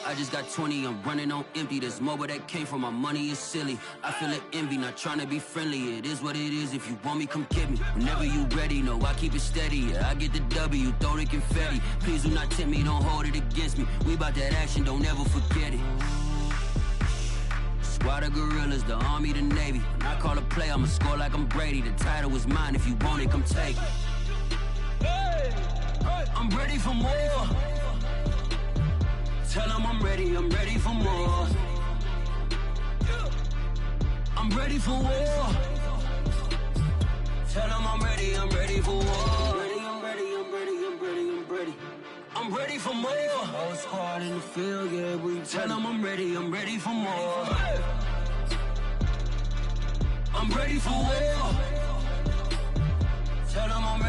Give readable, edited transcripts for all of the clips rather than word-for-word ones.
I just got 20, I'm running on empty. There's more where that came from, my money is silly. I feel it envy, not trying to be friendly. It is what it is, if you want me, come get me. Whenever you ready, no, I keep it steady. Yeah, I get the W, throw the confetti. Please do not tempt me, don't hold it against me. We about that action, don't ever forget it. Squad of gorillas, the army, the navy. When I call a play, I'ma score like I'm Brady. The title is mine, if you want it, come take it. I'm ready for more. Tell them I'm ready for more. I'm ready for war. Tell them I'm ready for war. I'm ready for more. Whole squad in the field, yeah, we tell them I'm ready for more. I'm ready for war. Tell them I'm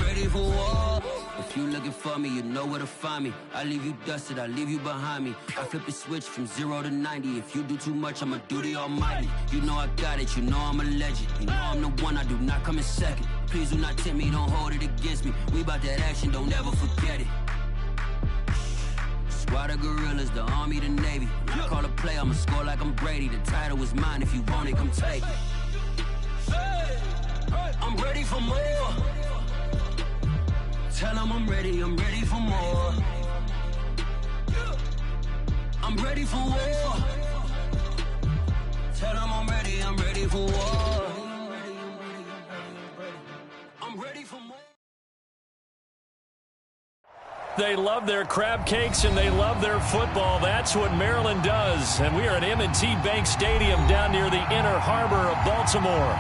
ready for war. If you looking for me, you know where to find me. I leave you dusted, I leave you behind me. I flip the switch from 0 to 90. If you do too much, I'ma do the almighty. You know I got it, you know I'm a legend. You know I'm the one, I do not come in second. Please do not tempt me, don't hold it against me. We about that action, don't ever forget it. Squad of gorillas, the army, the navy. When I call a play, I'ma score like I'm Brady. The title is mine, if you want it, come take it. I'm ready for more. Tell them I'm ready for more. I'm ready for war. Tell them I'm ready for war. I'm ready for more. They love their crab cakes and they love their football. That's what Maryland does. And we are at M&T Bank Stadium down near the Inner Harbor of Baltimore.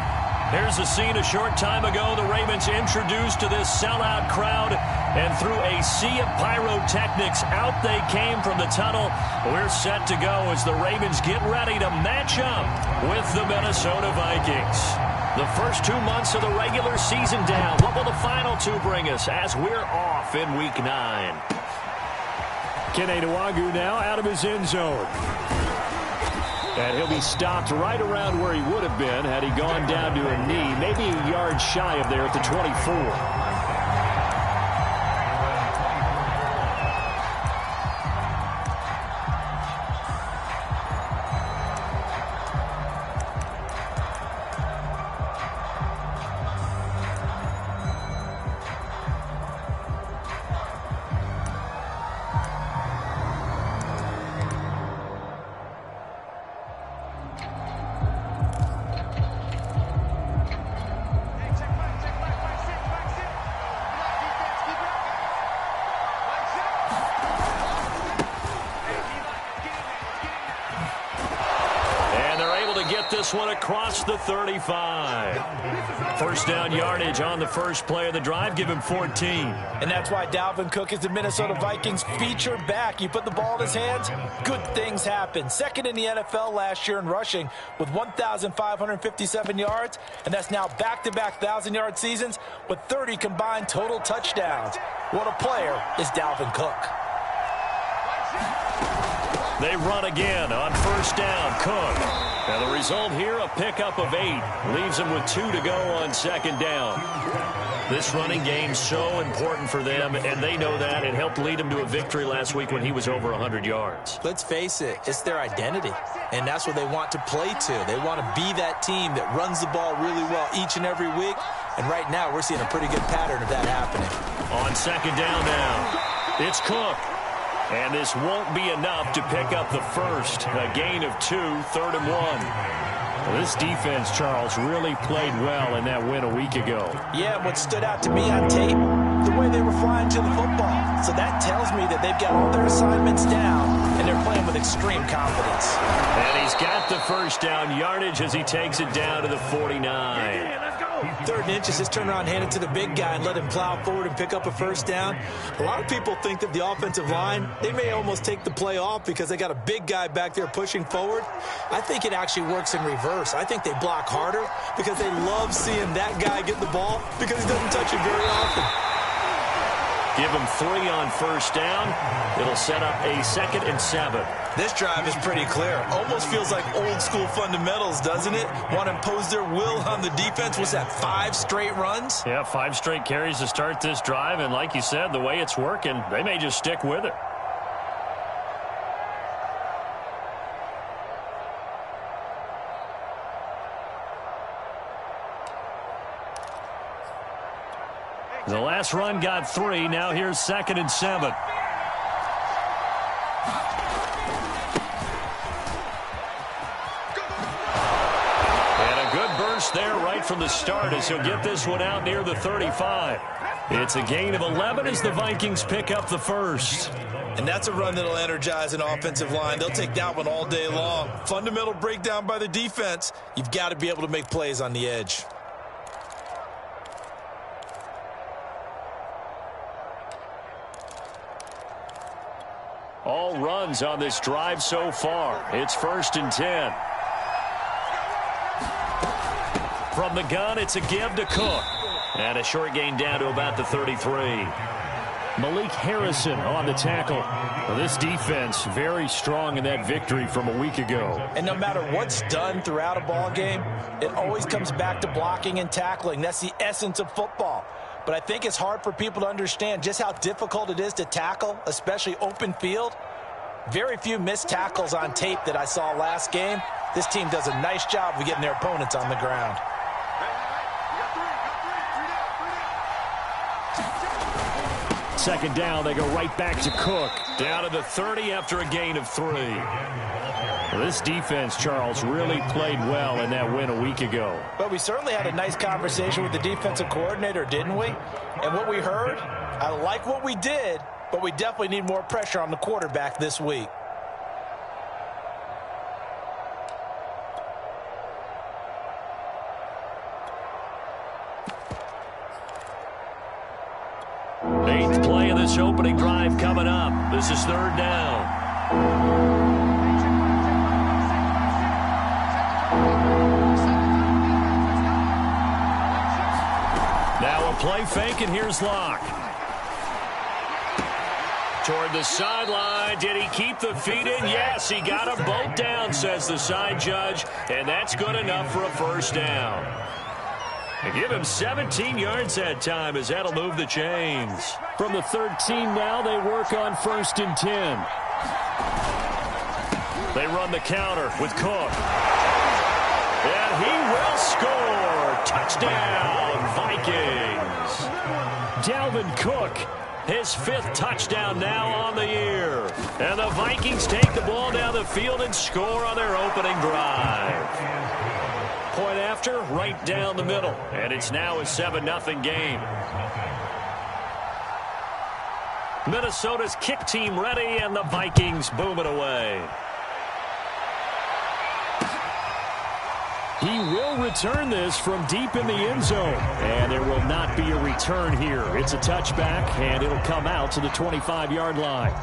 Here's a scene a short time ago. The Ravens introduced to this sellout crowd, and through a sea of pyrotechnics, out they came from the tunnel. We're set to go as the Ravens get ready to match up with the Minnesota Vikings. The first 2 months of the regular season down. What will the final two bring us as we're off in Week 9? Kene Nwangwu now out of his end zone. And he'll be stopped right around where he would have been had he gone down to a knee, maybe a yard shy of there at the 24. This one across the 35. First down yardage on the first play of the drive. Give him 14. And that's why Dalvin Cook is the Minnesota Vikings featured back. You put the ball in his hands, good things happen. Second in the NFL last year in rushing with 1,557 yards. And that's now back-to-back 1,000-yard seasons with 30 combined total touchdowns. What a player is Dalvin Cook. They run again on first down. Cook. Now the result here, a pickup of 8. Leaves them with 2 to go on second down. This running game so important for them, and they know that. It helped lead them to a victory last week when he was over 100 yards. Let's face it, it's their identity, and that's what they want to play to. They want to be that team that runs the ball really well each and every week, and right now we're seeing a pretty good pattern of that happening. On second down now, it's Cook. And this won't be enough to pick up the first. A gain of 2, 3rd and 1. Well, this defense, Charles, really played well in that win a week ago. Yeah, what stood out to me on tape, the way they were flying to the football. So that tells me that they've got all their assignments down, and they're playing with extreme confidence. And he's got the first down yardage as he takes it down to the 49. Yeah, let's go. 3rd and inches, just turn around, hand it to the big guy, and let him plow forward and pick up a first down. A lot of people think that the offensive line, they may almost take the play off because they got a big guy back there pushing forward. I think it actually works in reverse. I think they block harder because they love seeing that guy get the ball because he doesn't touch it very often. Give him 3 on first down. It'll set up a 2nd and 7. This drive is pretty clear. Almost feels like old school fundamentals, doesn't it? Want to impose their will on the defense. What's that, 5 straight runs? Yeah, 5 straight carries to start this drive. And like you said, the way it's working, they may just stick with it. The last run got 3. Now here's 2nd and 7. And a good burst there right from the start as he'll get this one out near the 35. It's a gain of 11 as the Vikings pick up the first. And that's a run that'll energize an offensive line. They'll take that one all day long. Fundamental breakdown by the defense. You've got to be able to make plays on the edge. All runs on this drive so far. It's 1st and 10. From the gun, it's a give to Cook. And a short gain down to about the 33. Malik Harrison on the tackle. Well, this defense very strong in that victory from a week ago. And no matter what's done throughout a ball game, it always comes back to blocking and tackling. That's the essence of football. But I think it's hard for people to understand just how difficult it is to tackle, especially open field. Very few missed tackles on tape that I saw last game. This team does a nice job of getting their opponents on the ground. Second down, they go right back to Cook. Down to the 30 after a gain of 3. Well, this defense, Charles, really played well in that win a week ago. But we certainly had a nice conversation with the defensive coordinator, didn't we? And what we heard, I like what we did, but we definitely need more pressure on the quarterback this week. Eighth play of this opening drive coming up. This is 3rd down. Now a play fake, and here's Locke. Toward the sideline. Did he keep the feet in? Yes, he got them both down, says the side judge, and that's good enough for a 1st down. They give him 17 yards that time as that'll move the chains. From the 13 now, they work on 1st and 10. They run the counter with Cook. And he will score. Touchdown, Vikings. Dalvin Cook, his 5th touchdown now on the year. And the Vikings take the ball down the field and score on their opening drive. Point after, right down the middle. And it's now a 7-0 game. Minnesota's kick team ready, and the Vikings boom it away. He will return this from deep in the end zone. And there will not be a return here. It's a touchback, and it'll come out to the 25-yard line.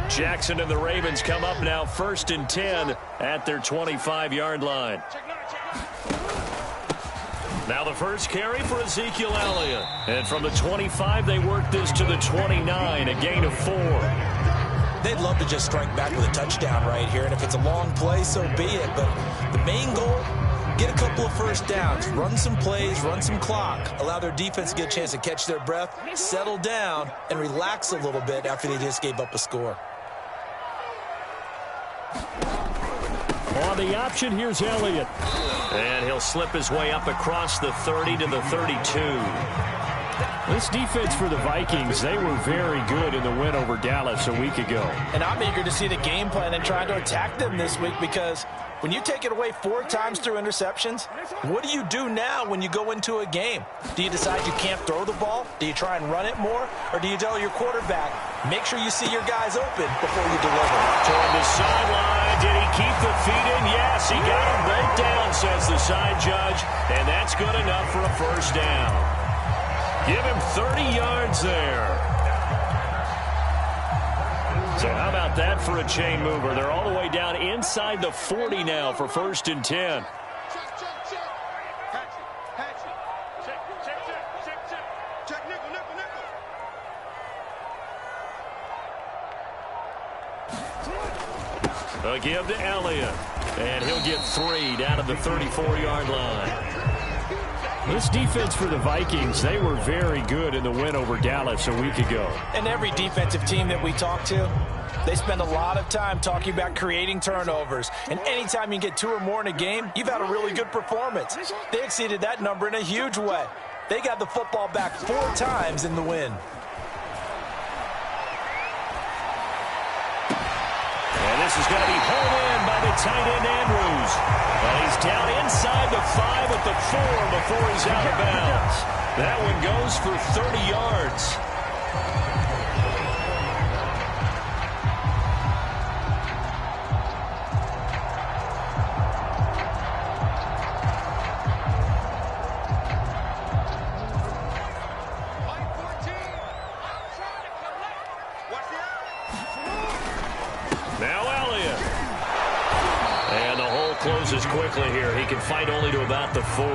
Jackson and the Ravens come up now 1st and 10 at their 25-yard line. Now the first carry for Ezekiel Elliott. And from the 25, they work this to the 29, a gain of 4. They'd love to just strike back with a touchdown right here, and if it's a long play, so be it. But the main goal, get a couple of 1st downs, run some plays, run some clock, allow their defense to get a chance to catch their breath, settle down, and relax a little bit after they just gave up a score. On the option, here's Elliott. And he'll slip his way up across the 30 to the 32. This defense for the Vikings, they were very good in the win over Dallas a week ago. And I'm eager to see the game plan and trying to attack them this week, because when you take it away 4 times through interceptions, what do you do now when you go into a game? Do you decide you can't throw the ball? Do you try and run it more? Or do you tell your quarterback, make sure you see your guys open before you deliver? Toward the sideline, did he keep the feet in? Yes, he got them both down, says the side judge, and that's good enough for a 1st down. Give him 30 yards there. So how about that for a chain mover? They're all the way down inside the 40 now for 1st and 10. A give to Elliott. And he'll get 3 down to the 34-yard line. This defense for the Vikings, they were very good in the win over Dallas a week ago. And every defensive team that we talk to, They spend a lot of time talking about creating turnovers. And anytime you get 2 or more in a game, you've had a really good performance. They exceeded that number in a huge way. They got the football back 4 times in the win. And this is going to be hauled in by the tight end, Andrews. And he's down inside the 5 at the 4 before he's out of bounds. That one goes for 30 yards. Closes quickly here. He can fight only to about the 4.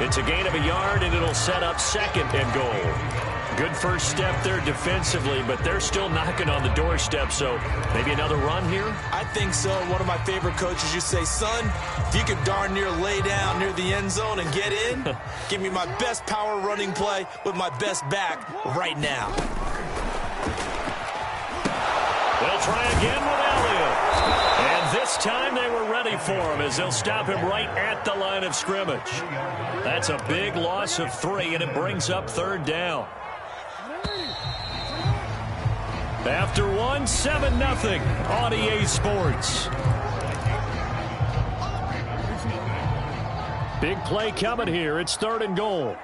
It's a gain of a yard, and it'll set up 2nd and goal. Good first step there defensively, but they're still knocking on the doorstep, so maybe another run here? I think so. One of my favorite coaches used to say, son, if you could darn near lay down near the end zone and get in, give me my best power running play with my best back right now. They'll try again with Elliott. And this time they were ready for him as they'll stop him right at the line of scrimmage. That's a big loss of 3, and it brings up 3rd down. After 1, 7-0 on EA Sports. Big play coming here. It's 3rd and goal.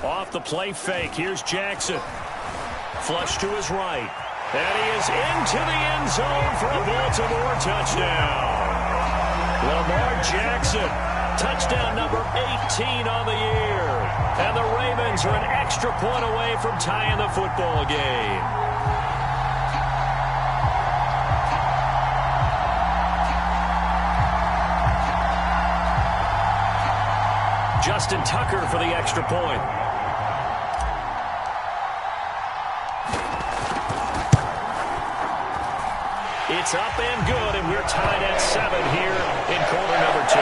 Off the play fake. Here's Jackson. Flush to his right. And he is into the end zone for a Baltimore touchdown. Lamar Jackson, touchdown number 18 on the year. And the Ravens are an extra point away from tying the football game. Justin Tucker for the extra point. It's up and good, and we're tied at 7 here in quarter number 2.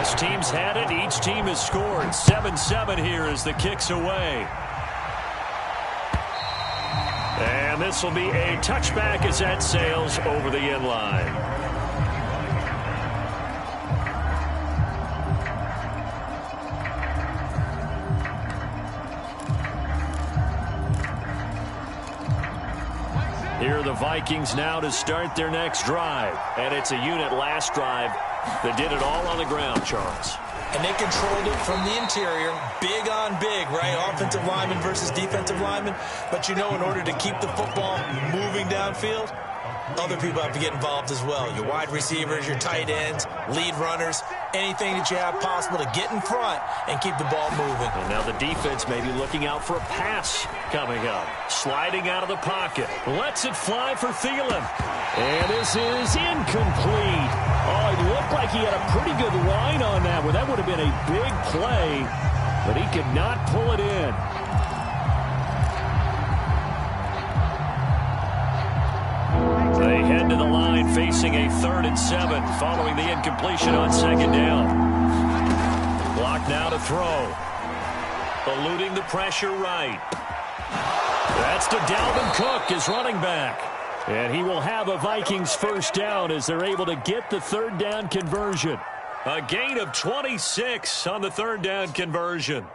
Each team's had it. Each team has scored. 7-7 here as the kick's away. And this will be a touchback as that sails over the end line. Here are the Vikings now to start their next drive. And it's a unit last drive that did it all on the ground, Charles. And they controlled it from the interior, big on big, right? Offensive lineman versus defensive lineman. But, you know, in order to keep the football moving downfield, other people have to get involved as well. Your wide receivers, your tight ends, lead runners, anything that you have possible to get in front and keep the ball moving. And now the defense may be looking out for a pass coming up. Sliding out of the pocket. Lets it fly for Thielen. And this is incomplete. Oh, it looked like he had a pretty good line on that one. That would have been a big play, but he could not pull it in. They head to the line facing a 3rd and 7 following the incompletion on 2nd down. Block now to throw. Eluding the pressure right. That's to Dalvin Cook, his running back. And he will have a Vikings 1st down as they're able to get the 3rd down conversion. A gain of 26 on the 3rd down conversion.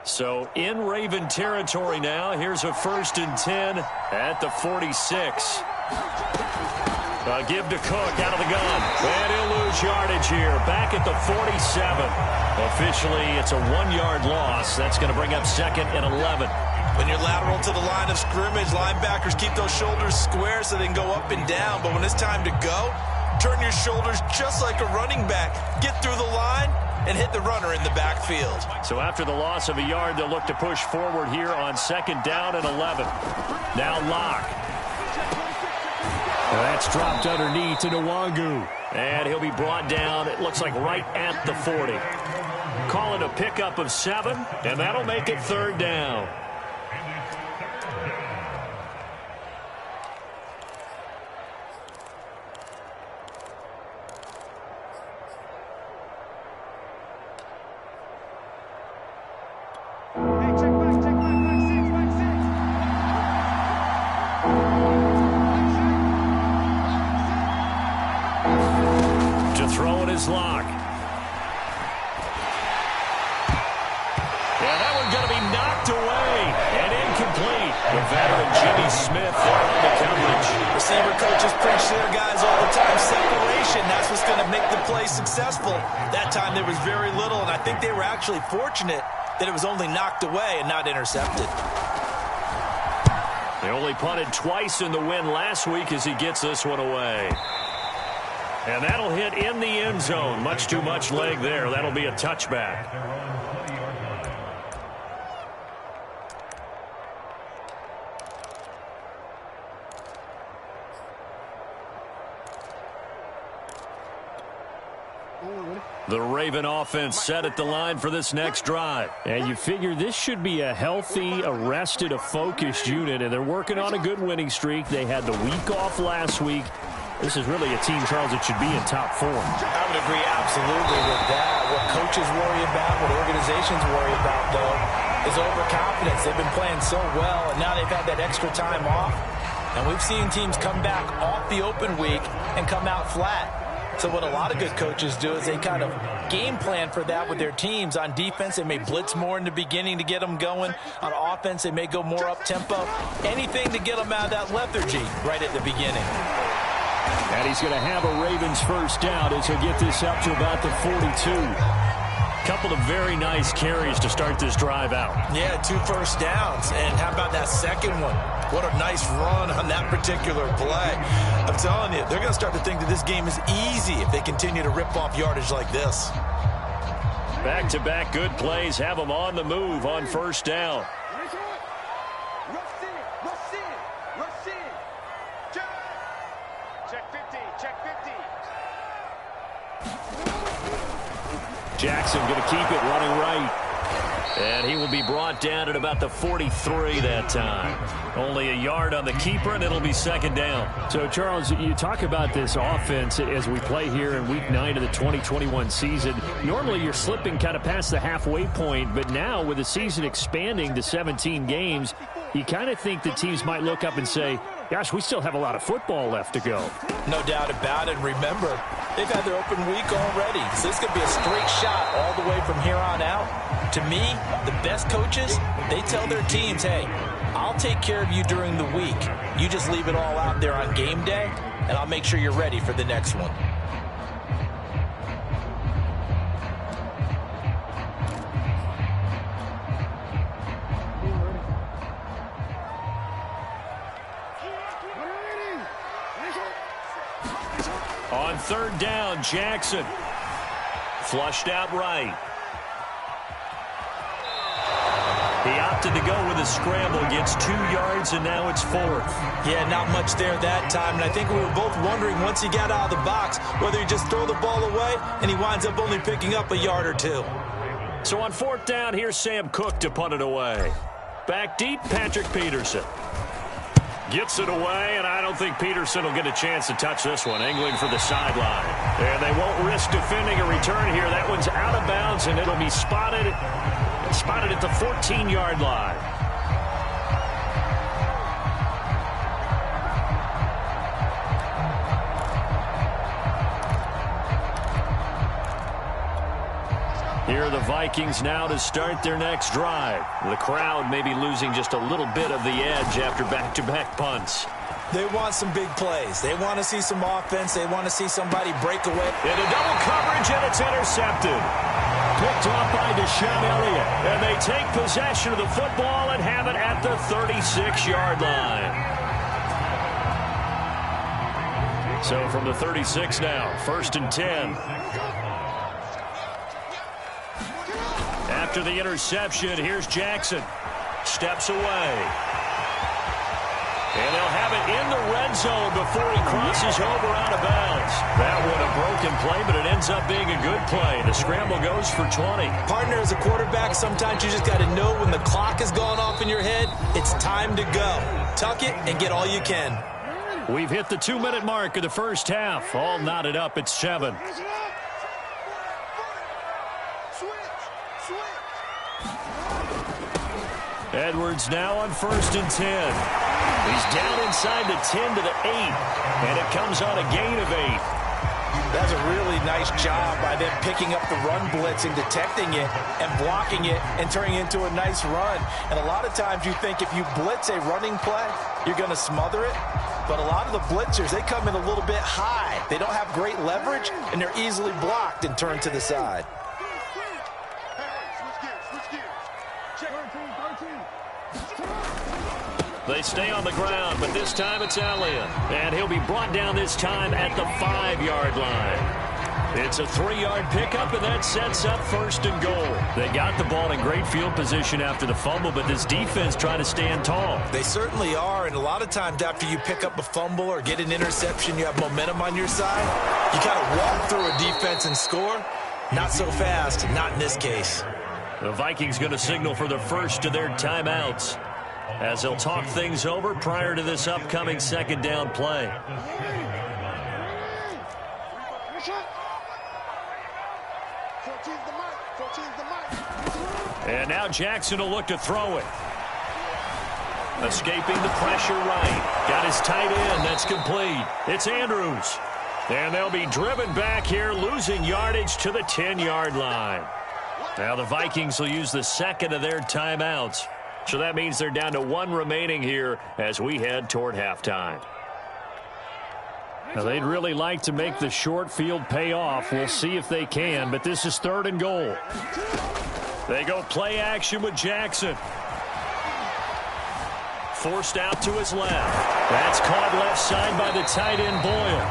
So in Raven territory now. Here's a 1st and 10 at the 46. Give to Cook out of the gun. And he'll lose yardage here. Back at the 47. Officially, it's a 1-yard loss. That's going to bring up 2nd and 11. When you're lateral to the line of scrimmage, linebackers keep those shoulders square so they can go up and down. But when it's time to go, turn your shoulders just like a running back. Get through the line and hit the runner in the backfield. So after the loss of a yard, they'll look to push forward here on 2nd down and 11. Now Locke. That's dropped underneath to Nwangu. And he'll be brought down, it looks like right at the 40. Call it a pickup of 7, and that'll make it 3rd down. successful. That time there was very little, and I think they were actually fortunate that it was only knocked away and not intercepted. They only punted twice in the win last week as he gets this one away. And that'll hit in the end zone. Much too much leg there. That'll be a touchback. The Raven offense set at the line for this next drive. And you figure this should be a healthy, a focused unit, and they're working on a good winning streak. They had the week off last week. This is really a team, Charles, that should be in top form. I would agree absolutely with that. What coaches worry about, what organizations worry about, though, is overconfidence. They've been playing so well, and now they've had that extra time off. And we've seen teams come back off the open week and come out flat. So what a lot of good coaches do is they kind of game plan for that with their teams. On defense, they may blitz more in the beginning to get them going. On offense, they may go more up-tempo. Anything to get them out of that lethargy right at the beginning. And he's going to have a Ravens first down as he'll get this up to about the 42. Couple of very nice carries to start this drive out. Yeah, 2 first downs. And how about that second one? What a nice run on that particular play. I'm telling you, they're going to start to think that this game is easy if they continue to rip off yardage like this. Back-to-back good plays have them on the move on first down. Jackson going to keep it running right. And he will be brought down at about the 43 that time. Only a yard on the keeper, and it'll be second down. So, Charles, you talk about this offense as we play here in Week 9 of the 2021 season. Normally, you're slipping kind of past the halfway point, but now with the season expanding to 17 games, you kind of think the teams might look up and say, gosh, we still have a lot of football left to go. No doubt about it. Remember, they've had their open week already, so this could be a straight shot all the way from here on out. To me, the best coaches, they tell their teams, hey, I'll take care of you during the week. You just leave it all out there on game day, and I'll make sure you're ready for the next one. On third down, Jackson. Flushed out right. He opted to go with a scramble, gets 2 yards, and now it's 4th. Yeah, not much there that time, and I think we were both wondering once he got out of the box whether he just throw the ball away, and he winds up only picking up a yard or 2. So on 4th down, here's Sam Cook to punt it away. Back deep, Patrick Peterson. Gets it away, and I don't think Peterson will get a chance to touch this one. Angling for the sideline. And they won't risk defending a return here. That one's out of bounds, and it'll be spotted at the 14-yard line. Here are the Vikings now to start their next drive. The crowd may be losing just a little bit of the edge after back-to-back punts. They want some big plays. They want to see some offense. They want to see somebody break away. Into double coverage, and it's intercepted. Picked off by Deshaun Elliott. And they take possession of the football and have it at the 36-yard line. So from the 36 now, 1st and 10. After the interception, here's Jackson. Steps away. And they'll have it in the red zone before he crosses over out of bounds. That one a broken play, but it ends up being a good play. The scramble goes for 20. Partner, as a quarterback, sometimes you just got to know when the clock has gone off in your head, it's time to go. Tuck it and get all you can. We've hit the 2-minute mark of the first half. All knotted up at 7. Edwards now on 1st and 10. He's down inside the 10 to the 8. And it comes on a gain of 8. That's a really nice job by them picking up the run blitz and detecting it and blocking it and turning it into a nice run. And a lot of times you think if you blitz a running play, you're going to smother it. But a lot of the blitzers, they come in a little bit high. They don't have great leverage, and they're easily blocked and turned to the side. They stay on the ground, but this time it's Elliott. And he'll be brought down this time at the 5-yard line. It's a 3-yard pickup, and that sets up 1st and goal. They got the ball in great field position after the fumble, but this defense trying to stand tall. They certainly are, and a lot of times after you pick up a fumble or get an interception, you have momentum on your side. You kind of walk through a defense and score. Not so fast, not in this case. The Vikings going to signal for the first of their timeouts as they'll talk things over prior to this upcoming 2nd down play. And now Jackson will look to throw it. Escaping the pressure right. Got his tight end. That's complete. It's Andrews. And they'll be driven back here, losing yardage to the 10-yard line. Now the Vikings will use the 2nd of their timeouts. So that means they're down to 1 remaining here as we head toward halftime. Now they'd really like to make the short field pay off. We'll see if they can, but this is 3rd and goal. They go play action with Jackson. Forced out to his left. That's caught left side by the tight end Boyle.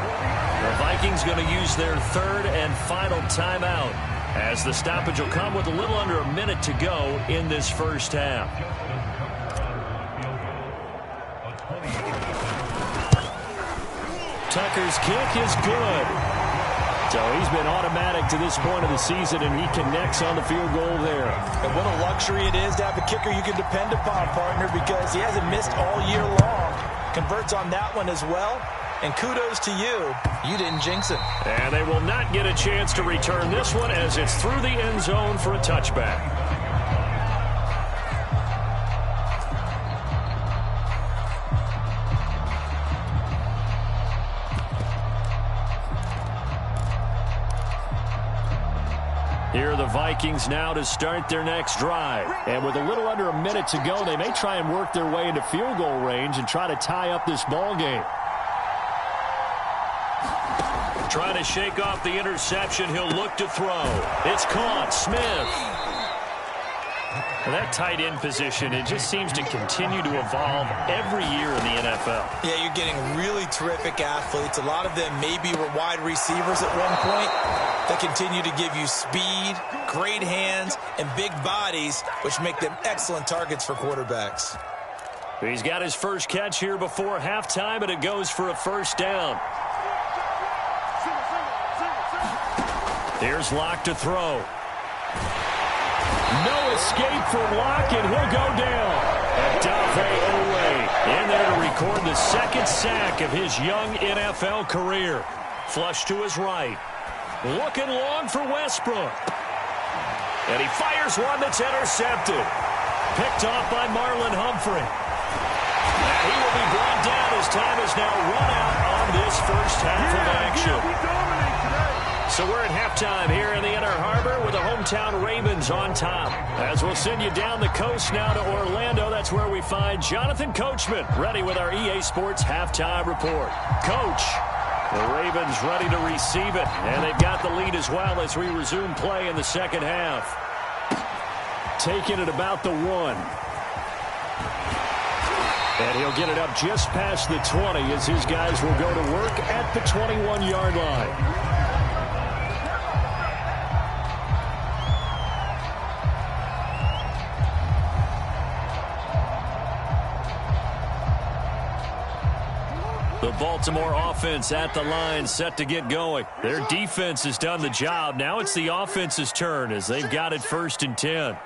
The Vikings going to use their 3rd and final timeout as the stoppage will come with a little under a minute to go in this first half. Tucker's kick is good. So he's been automatic to this point of the season, and he connects on the field goal there. And what a luxury it is to have a kicker you can depend upon, partner, because he hasn't missed all year long. Converts on that one as well. And kudos to you. You didn't jinx him. And they will not get a chance to return this one as it's through the end zone for a touchback. Here are the Vikings now to start their next drive. And with a little under a minute to go, they may try and work their way into field goal range and try to tie up this ball game. Trying to shake off the interception. He'll look to throw. It's caught. Smith. That tight end position, it just seems to continue to evolve every year in the NFL. Yeah, you're getting really terrific athletes. A lot of them maybe were wide receivers at one point. They continue to give you speed, great hands, and big bodies, which make them excellent targets for quarterbacks. He's got his first catch here before halftime, and it goes for a 1st down. Here's Locke to throw. No escape from Locke, and he'll go down. Adafe Owe in there to record the 2nd sack of his young NFL career. Flush to his right. Looking long for Westbrook. And he fires one that's intercepted. Picked off by Marlon Humphrey. And he will be brought down as time is now run out on this first half of action. So we're at halftime here in the Inner Harbor with the hometown Ravens on top. As we'll send you down the coast now to Orlando, that's where we find Jonathan Coachman ready with our EA Sports halftime report. Coach, the Ravens ready to receive it, and they've got the lead as well as we resume play in the 2nd half. Taking it about the 1. And he'll get it up just past the 20 as his guys will go to work at the 21-yard line. The Baltimore offense at the line, set to get going. Their defense has done the job. Now it's the offense's turn as they've got it 1st and 10.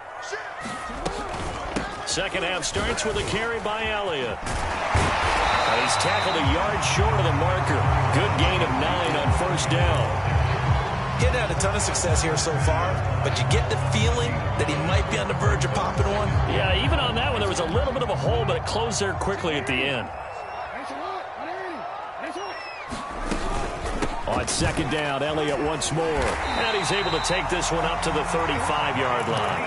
2nd half starts with a carry by Elliott. And he's tackled a yard short of the marker. Good gain of 9 on 1st down. Getting had a ton of success here so far, but you get the feeling that he might be on the verge of popping one. Yeah, even on that one, there was a little bit of a hole, but it closed there quickly at the end. On second down, Elliott once more. And he's able to take this one up to the 35-yard line.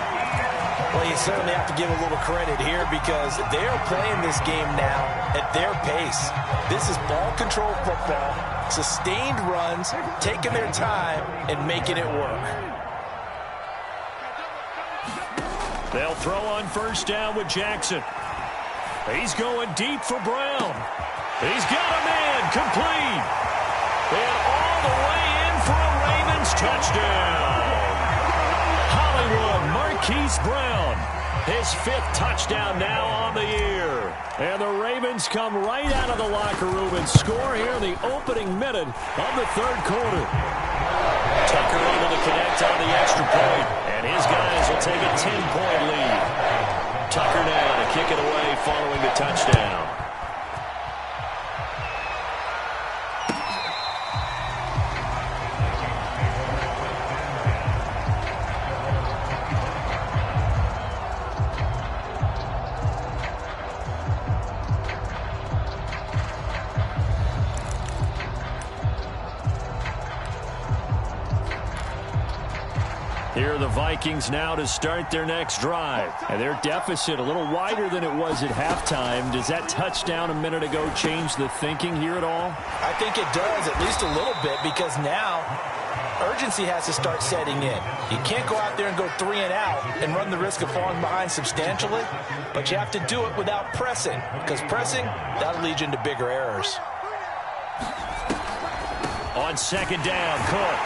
Well, you certainly have to give a little credit here because they're playing this game now at their pace. This is ball control football, sustained runs, taking their time, and making it work. They'll throw on first down with Jackson. He's going deep for Brown. He's got a man complete. And all the way in for a Ravens touchdown. Hollywood Marquise Brown, his 5th touchdown now on the year. And the Ravens come right out of the locker room and score here in the opening minute of the 3rd quarter. Tucker able to connect on the extra point, and his guys will take a 10-point lead. Tucker now to kick it away following the touchdown. Here are the Vikings now to start their next drive. And their deficit a little wider than it was at halftime. Does that touchdown a minute ago change the thinking here at all? I think it does, at least a little bit, because now urgency has to start setting in. You can't go out there and go 3 and out and run the risk of falling behind substantially, but you have to do it without pressing, because pressing, that'll lead you into bigger errors. On second down, Cook.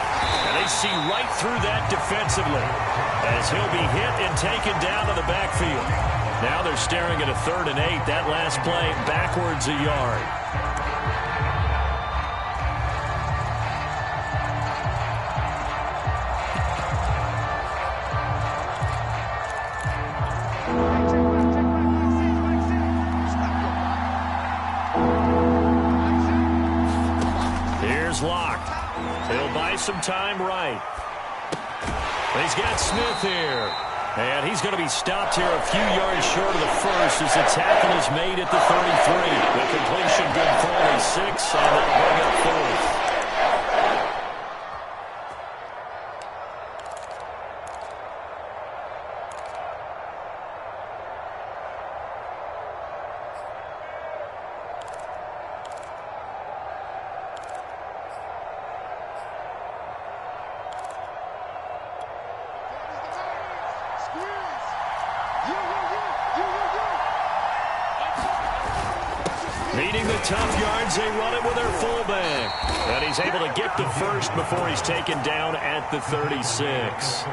And they see right through that defensively as he'll be hit and taken down to the backfield. Now they're staring at a 3rd and 8. That last play backwards a yard. Here's Locke. He'll buy some time right. He's got Smith here. And he's going to be stopped here a few yards short of the first as the tackle is made at the 33. The completion good for only 6, and that'll bring up 4th. Needing the tough yards, they run it with their fullback. And he's able to get the first before he's taken down at the 36.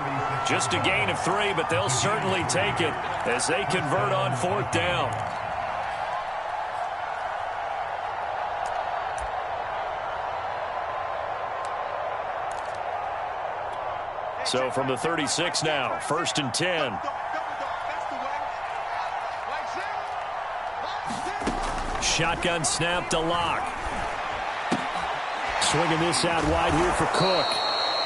Just a gain of 3, but they'll certainly take it as they convert on 4th down. So from the 36 now, 1st and 10. Shotgun snap to Locke. Swinging this out wide here for Cook.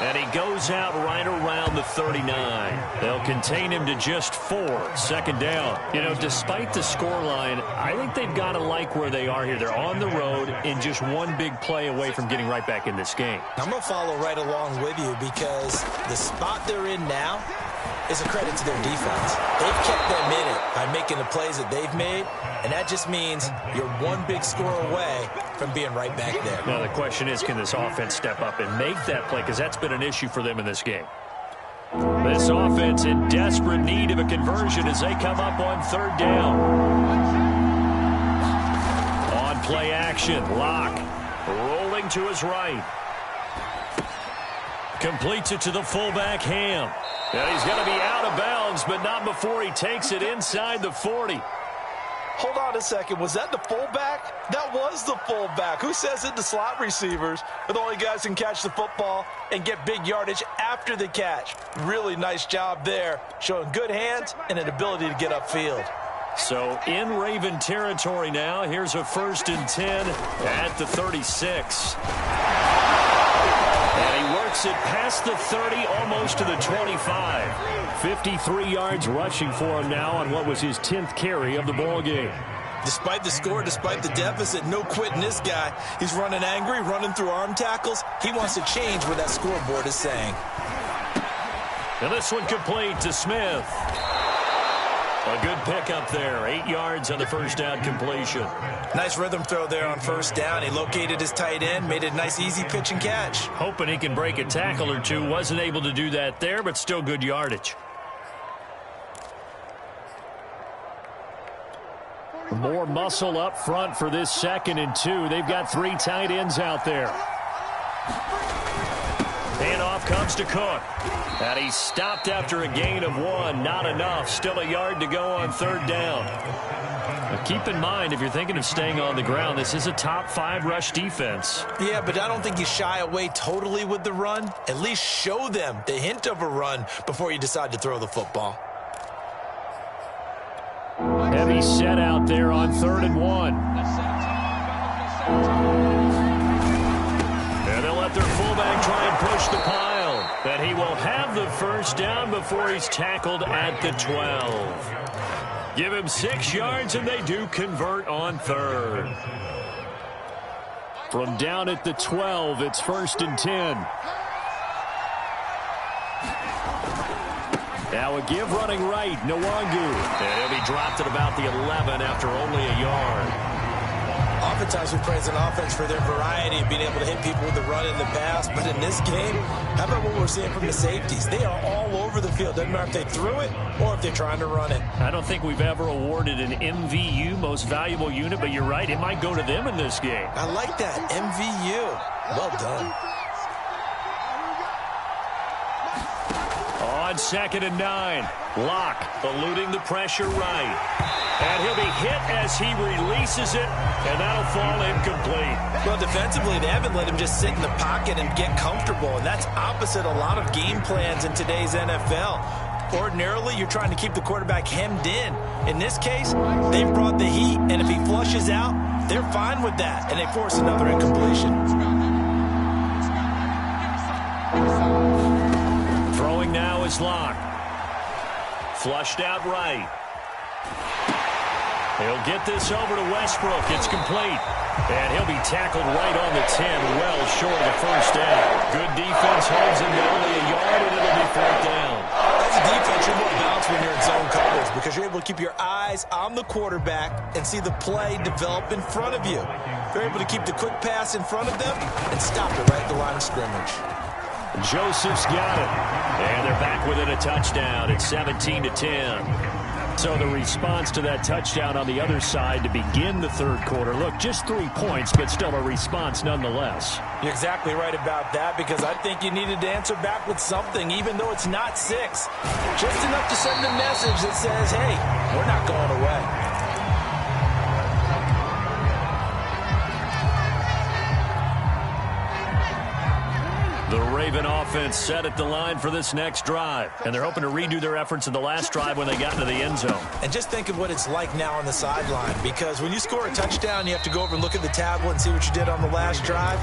And he goes out right around the 39. They'll contain him to just 4. 2nd down. You know, despite the scoreline, I think they've got to like where they are here. They're on the road and just one big play away from getting right back in this game. I'm going to follow right along with you because the spot they're in now is a credit to their defense. They've kept them in it by making the plays that they've made, and that just means you're one big score away from being right back there. Now the question is, can this offense step up and make that play? Because that's been an issue for them in this game. This offense in desperate need of a conversion as they come up on 3rd down. On play action, Locke rolling to his right. Completes it to the fullback, Ham. And he's going to be out of bounds, but not before he takes it inside the 40. Hold on a second. Was that the fullback? That was the fullback. Who says it? The slot receivers are the only guys who can catch the football and get big yardage after the catch. Really nice job there, showing good hands and an ability to get upfield. So in Raven territory now. Here's a 1st and 10 at the 36. And he works it past the 30, almost to the 25. 53 yards rushing for him now on what was his 10th carry of the ball game. Despite the score, despite the deficit, no quitting this guy. He's running angry, running through arm tackles. He wants to change what that scoreboard is saying. And this one complete to Smith. A good pickup there. 8 yards on the first down completion. Nice rhythm throw there on first down. He located his tight end, made it a nice easy pitch and catch. Hoping he can break a tackle or two. Wasn't able to do that there, but still good yardage. More muscle up front for this 2nd and 2. They've got 3 tight ends out there. Handoff comes to Cook. And he's stopped after a gain of 1. Not enough. Still a yard to go on 3rd down. Now keep in mind, if you're thinking of staying on the ground, this is a top 5 rush defense. Yeah, but I don't think you shy away totally with the run. At least show them the hint of a run before you decide to throw the football. Heavy set out there on 3rd and 1. And they'll let their fullback try and push the pile. And he will have the first down before he's tackled at the 12. Give him 6 yards, and they do convert on 3rd. From down at the 12, it's 1st and 10. Now a give running right, Nwangu. And he'll be dropped at about the 11 after only a yard. Oftentimes we praise an offense for their variety of being able to hit people with the run and the pass. But in this game, how about what we're seeing from the safeties? They are all over the field. Doesn't matter if they threw it or if they're trying to run it. I don't think we've ever awarded an MVU, most valuable unit, but you're right. It might go to them in this game. I like that. MVU. Well done. On 2nd and 9, Locke eluding the pressure right. And he'll be hit as he releases it, and that'll fall incomplete. Well, defensively, they haven't let him just sit in the pocket and get comfortable, and that's opposite a lot of game plans in today's NFL. Ordinarily, you're trying to keep the quarterback hemmed in. In this case, they've brought the heat, and if he flushes out, they're fine with that, and they force another incompletion. Throwing now is Locke. Flushed out right. He'll get this over to Westbrook. It's complete. And he'll be tackled right on the 10, well short of the first down. Good defense holds him to only a yard, and it'll be 4th down. As a defense, you're more balanced when you're in zone coverage because you're able to keep your eyes on the quarterback and see the play develop in front of you. You're able to keep the quick pass in front of them and stop it right at the line of scrimmage. Joseph's got it. And they're back within a touchdown. It's 17-10. So the response to that touchdown on the other side to begin the 3rd quarter. Look, just 3 points, but still a response nonetheless. You're exactly right about that because I think you needed to answer back with something, even though it's not 6. Just enough to send a message that says, hey, we're not going away. The Raven offense set at the line for this next drive. And they're hoping to redo their efforts in the last drive when they got into the end zone. And just think of what it's like now on the sideline. Because when you score a touchdown, you have to go over and look at the tablet and see what you did on the last drive.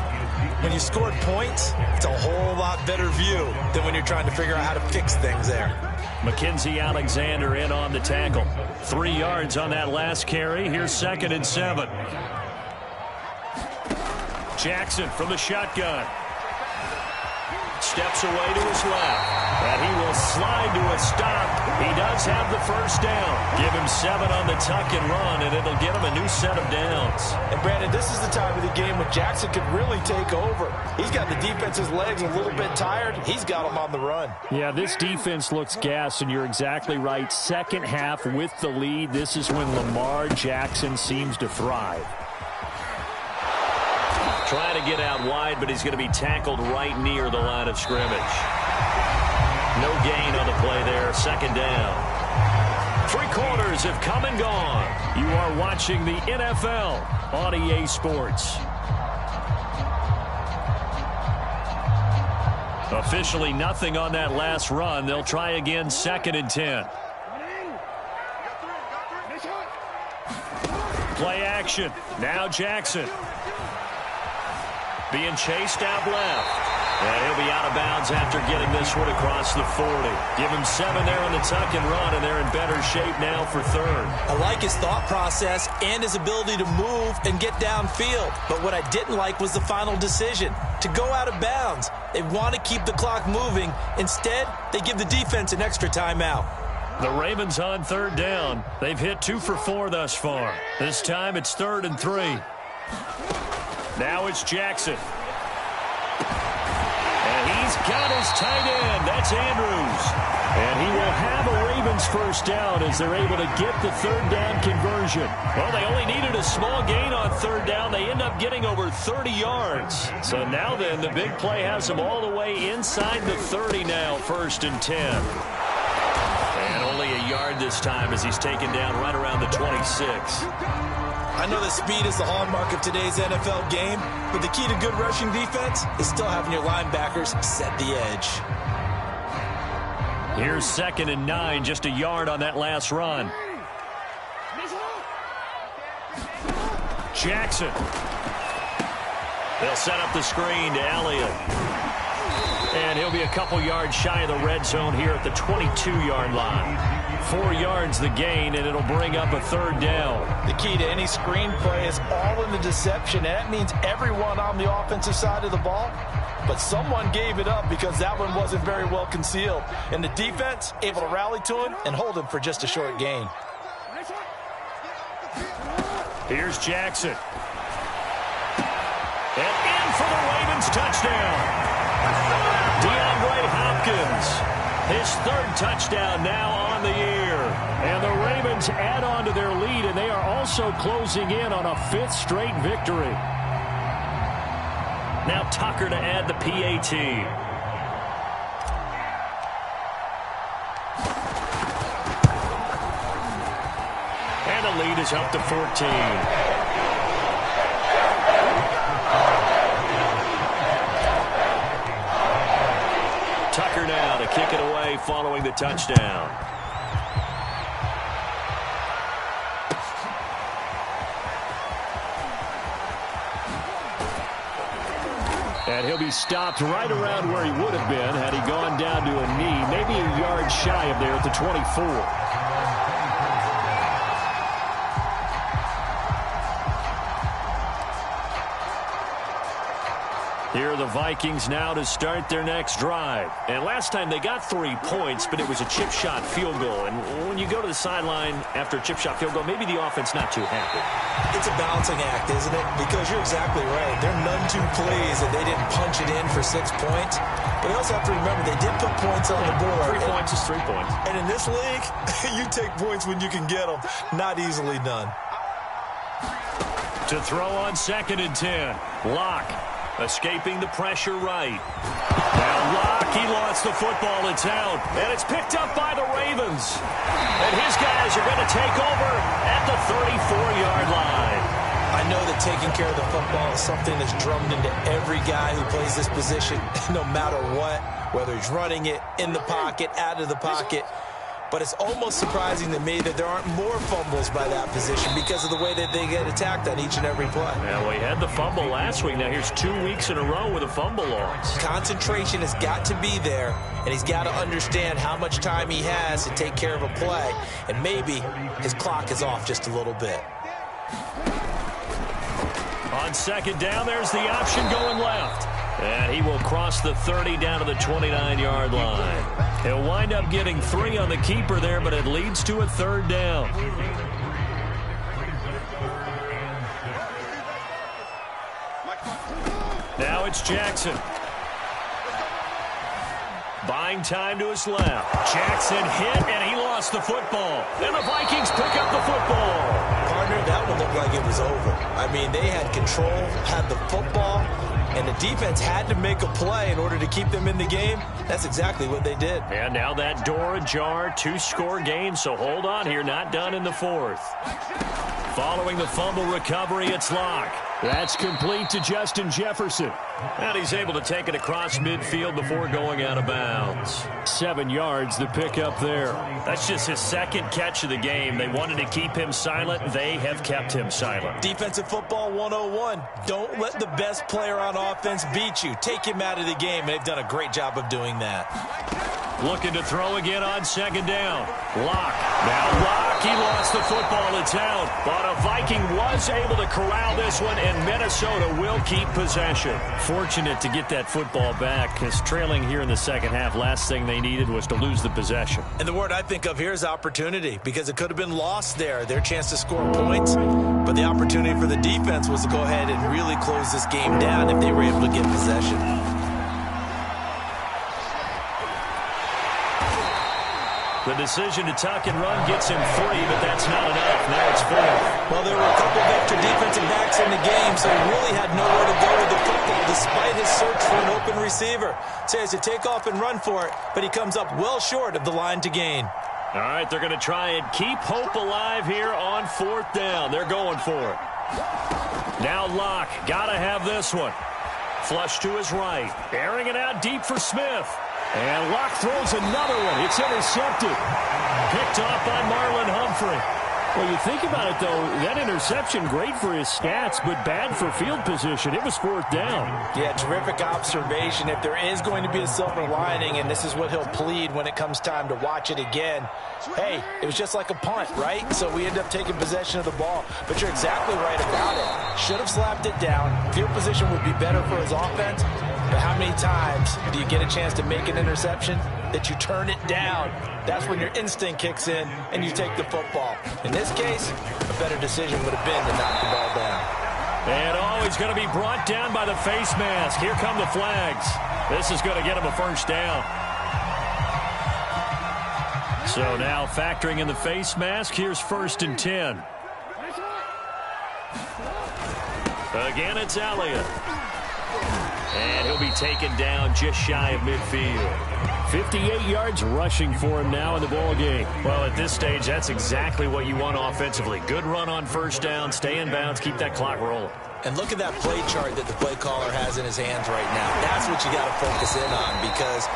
When you scored points, it's a whole lot better view than when you're trying to figure out how to fix things there. Mackenzie Alexander in on the tackle. 3 yards on that last carry. Here's 2nd and 7. Jackson from the shotgun. Steps away to his left. And he will slide to a stop. He does have the first down. Give him 7 on the tuck and run, and it'll get him a new set of downs. And, Brandon, this is the time of the game when Jackson could really take over. He's got the defense's legs a little bit tired. He's got them on the run. Yeah, this defense looks gassed, and you're exactly right. Second half with the lead, this is when Lamar Jackson seems to thrive. Trying to get out wide, but he's going to be tackled right near the line of scrimmage. No gain on the play there. 2nd down. 3 quarters have come and gone. You are watching the NFL on EA Sports. Officially nothing on that last run. They'll try again 2nd and 10. Play action. Now Jackson. Being chased out left. And he'll be out of bounds after getting this one across the 40. Give him 7 there on the tuck and run, and they're in better shape now for third. I like his thought process and his ability to move and get downfield. But what I didn't like was the final decision, to go out of bounds. They want to keep the clock moving. Instead, they give the defense an extra timeout. The Ravens on third down. They've hit 2 for 4 thus far. This time it's 3rd and 3. Now it's Jackson. And he's got his tight end. That's Andrews. And he will have a Ravens first down as they're able to get the 3rd down conversion. Well, they only needed a small gain on 3rd down. They end up getting over 30 yards. So now then, the big play has them all the way inside the 30 now, 1st and 10. And only a yard this time as he's taken down right around the 26. I know that speed is the hallmark of today's NFL game, but the key to good rushing defense is still having your linebackers set the edge. Here's 2nd and 9, just a yard on that last run. Jackson. They'll set up the screen to Elliott. And he'll be a couple yards shy of the red zone here at the 22-yard line. 4 yards the gain, and it'll bring up a 3rd down. The key to any screen play is all in the deception, and that means everyone on the offensive side of the ball. But someone gave it up because that one wasn't very well concealed. And the defense able to rally to him and hold him for just a short gain. Here's Jackson. And in for the Ravens touchdown. DeAndre Hopkins, his 3rd touchdown now on the year. And the Ravens add on to their lead, and they are also closing in on a 5th straight victory. Now Tucker to add the PAT. And the lead is up to 14. Tucker now to kick it away following the touchdown. And he'll be stopped right around where he would have been had he gone down to a knee, maybe a yard shy of there at the 24. Here are the Vikings now to start their next drive. And last time they got 3 points, but it was a chip shot field goal. And when you go to the sideline after a chip shot field goal, maybe the offense not too happy. It's a balancing act, isn't it? Because you're exactly right. They're none too pleased that they didn't punch it in for 6 points. But you also have to remember they did put points on the board. 3 points is 3 points. And in this league, you take points when you can get them. Not easily done. To throw on 2nd and 10. Locke. Escaping the pressure right. Now Locke, he lost the football. It's out. And it's picked up by the Ravens. And his guys are going to take over at the 34-yard line. I know that taking care of the football is something that's drummed into every guy who plays this position, no matter what, whether he's running it, in the pocket, out of the pocket. But it's almost surprising to me that there aren't more fumbles by that position because of the way that they get attacked on each and every play. Well, we had the fumble last week. Now here's 2 weeks in a row with a fumble loss. Concentration has got to be there, and he's got to understand how much time he has to take care of a play. And maybe his clock is off just a little bit. On 2nd down, there's the option going left. And he will cross the 30 down to the 29-yard line. He'll wind up getting 3 on the keeper there, but it leads to a 3rd down. Now it's Jackson. Buying time to his left. Jackson hit, and he lost the football. And the Vikings pick up the football. Partner, that one looked like it was over. I mean, they had control, had the football, and the defense had to make a play in order to keep them in the game. That's exactly what they did. And now that door ajar, 2-score game, so hold on here, not done in the 4th. Following the fumble recovery, it's Locke. That's complete to Justin Jefferson. And he's able to take it across midfield before going out of bounds. 7 yards, the pickup there. That's just his second catch of the game. They wanted to keep him silent. They have kept him silent. Defensive football 101. Don't let the best player on offense beat you. Take him out of the game. They've done a great job of doing that. Looking to throw again on second down. Locke. Now Locke, he lost the football in town. But a Viking was able to corral this one, and Minnesota will keep possession. Fortunate to get that football back, because trailing here in the second half, last thing they needed was to lose the possession. And the word I think of here is opportunity, because it could have been lost there. Their chance to score points, but the opportunity for the defense was to go ahead and really close this game down if they were able to get possession. The decision to tuck and run gets him 3, but that's not enough. Now it's 4. Well, there were a couple of extra defensive backs in the game, so he really had nowhere to go with the football despite his search for an open receiver. So he has to take off and run for it, but he comes up well short of the line to gain. All right, they're going to try and keep hope alive here on 4th down. They're going for it. Now Locke, got to have this one. Flush to his right. Airing it out deep for Smith. And Locke throws another one. It's intercepted. Picked off by Marlon Humphrey. Well, you think about it, though, that interception, great for his stats, but bad for field position. It was 4th down. Yeah, terrific observation. If there is going to be a silver lining, and this is what he'll plead when it comes time to watch it again, hey, it was just like a punt, right? So we end up taking possession of the ball. But you're exactly right about it. Should have slapped it down. Field position would be better for his offense. But how many times do you get a chance to make an interception that you turn it down? That's when your instinct kicks in and you take the football. In this case, a better decision would have been to knock the ball down. And he's going to be brought down by the face mask. Here come the flags. This is going to get him a first down. So now factoring in the face mask, here's 1st and 10. Again, it's Elliott. And he'll be taken down just shy of midfield. 58 yards rushing for him now in the ball game. Well, at this stage, that's exactly what you want offensively. Good run on 1st down, stay in bounds, keep that clock rolling. And look at that play chart that the play caller has in his hands right now. That's what you got to focus in on, because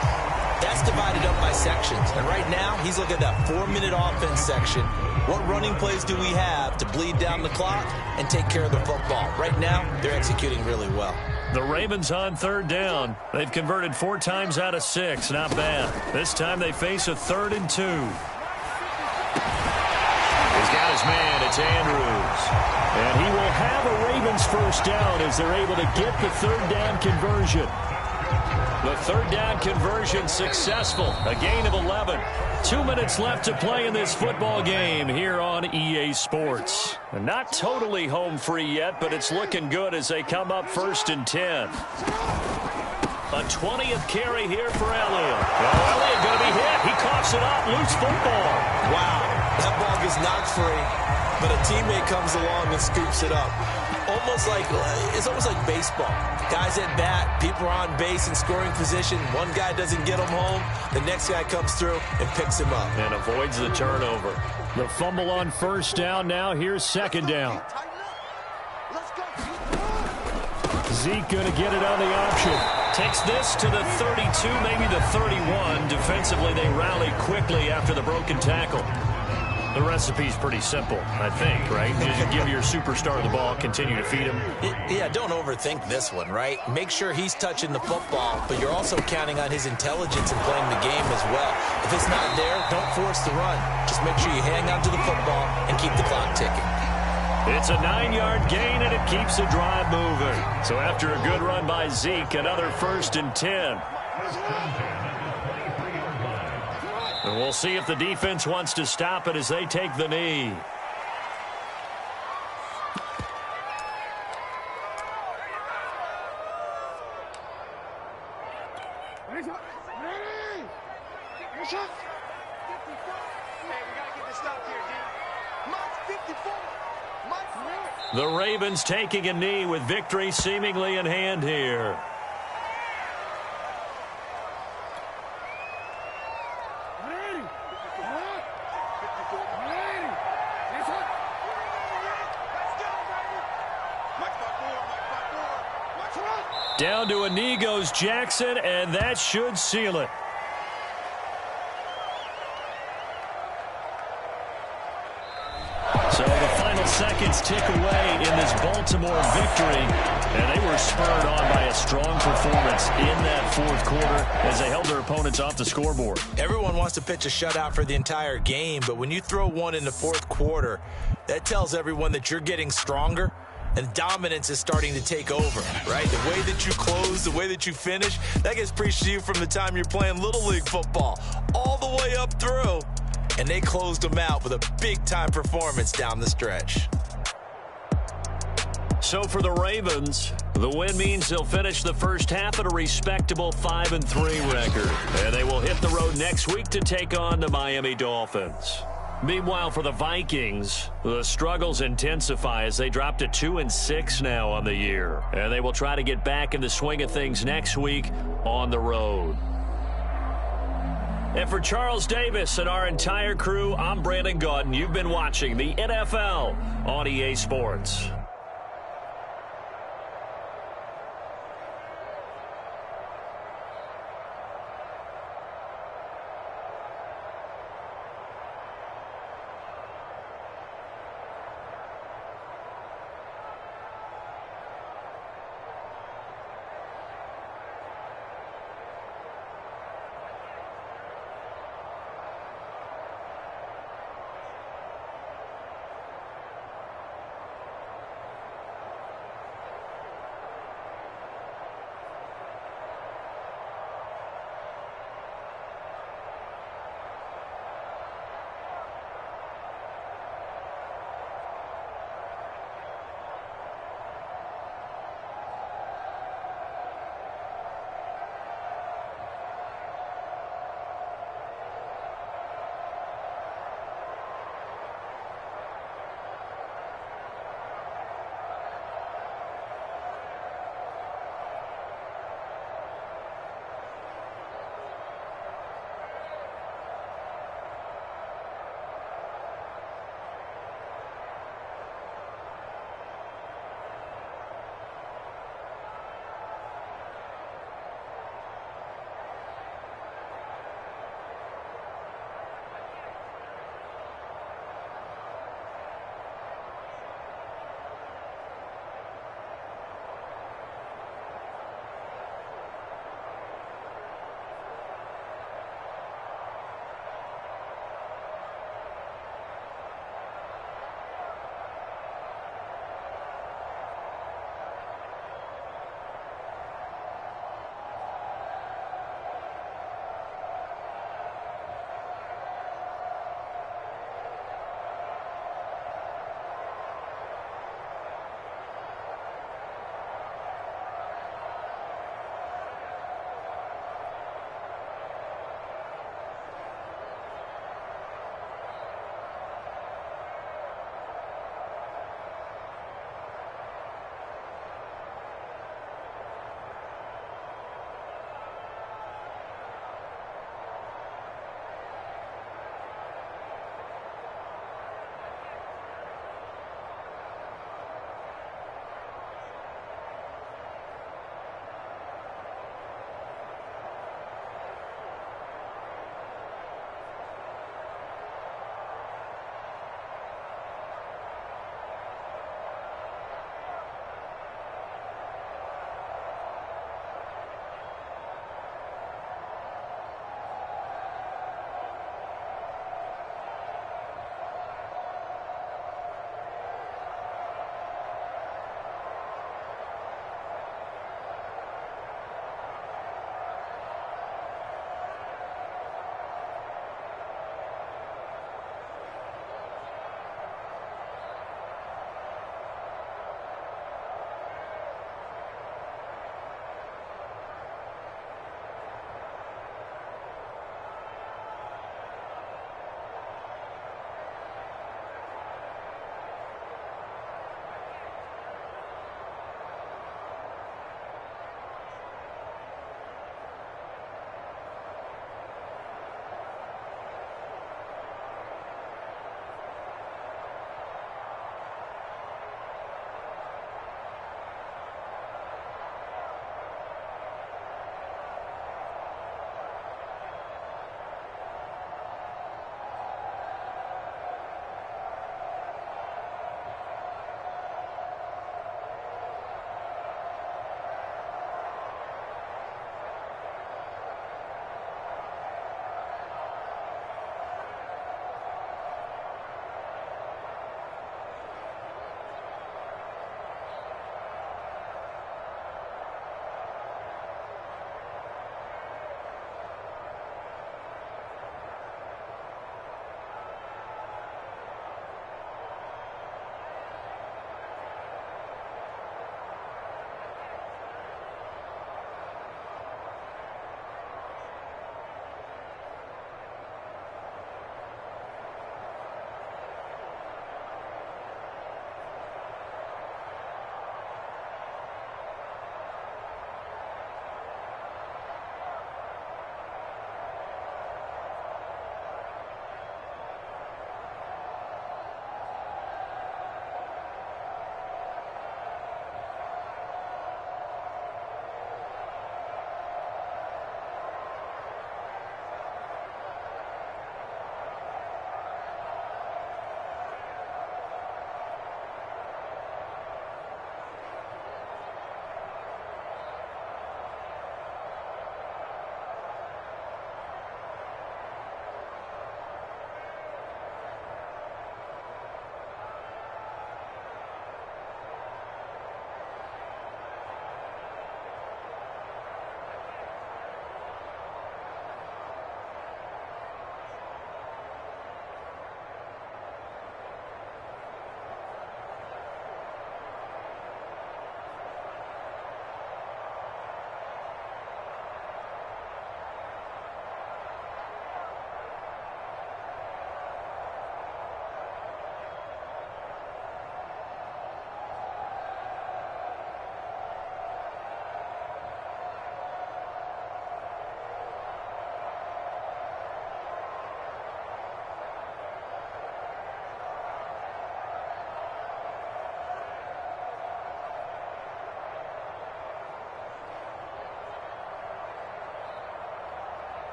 that's divided up by sections. And right now, he's looking at that 4-minute offense section. What running plays do we have to bleed down the clock and take care of the football? Right now, they're executing really well. The Ravens on 3rd down. They've converted 4 times out of 6. Not bad. This time they face a 3rd and 2. He's got his man. It's Andrews. And he will have a Ravens first down as they're able to get the 3rd down conversion. The 3rd down conversion successful. A gain of 11. 2 minutes left to play in this football game here on EA Sports. Not totally home free yet, but it's looking good as they come up 1st and 10. A 20th carry here for Elliott. Oh, Elliott going to be hit. He coughs it up. Loose football. Wow. That ball gets knocked free, but a teammate comes along and scoops it up. It's almost like baseball. Guys at bat, people are on base in scoring position. One guy doesn't get him home. The next guy comes through and picks him up. And avoids the turnover. The fumble on 1st down. Now here's 2nd down. Zeke going to get it on the option. Takes this to the 32, maybe the 31. Defensively, they rally quickly after the broken tackle. The recipe's pretty simple, I think, right? Just give your superstar the ball, continue to feed him. Yeah, don't overthink this one, right? Make sure he's touching the football, but you're also counting on his intelligence in playing the game as well. If it's not there, don't force the run. Just make sure you hang on to the football and keep the clock ticking. It's a 9-yard gain, and it keeps the drive moving. So after a good run by Zeke, another 1st and 10. And we'll see if the defense wants to stop it as they take the knee. The Ravens taking a knee with victory seemingly in hand here. Down to a knee goes Jackson, and that should seal it. So the final seconds tick away in this Baltimore victory, and they were spurred on by a strong performance in that fourth quarter as they held their opponents off the scoreboard. Everyone wants to pitch a shutout for the entire game, but when you throw one in the fourth quarter, that tells everyone that you're getting stronger and dominance is starting to take over, right? The way that you close, the way that you finish, that gets preached to you from the time you're playing Little League football all the way up through. And they closed them out with a big-time performance down the stretch. So for the Ravens, the win means they'll finish the first half at a respectable 5-3 record. And they will hit the road next week to take on the Miami Dolphins. Meanwhile, for the Vikings, the struggles intensify as they drop to 2-6 now on the year. And they will try to get back in the swing of things next week on the road. And for Charles Davis and our entire crew, I'm Brandon Gaudin. You've been watching the NFL on EA Sports.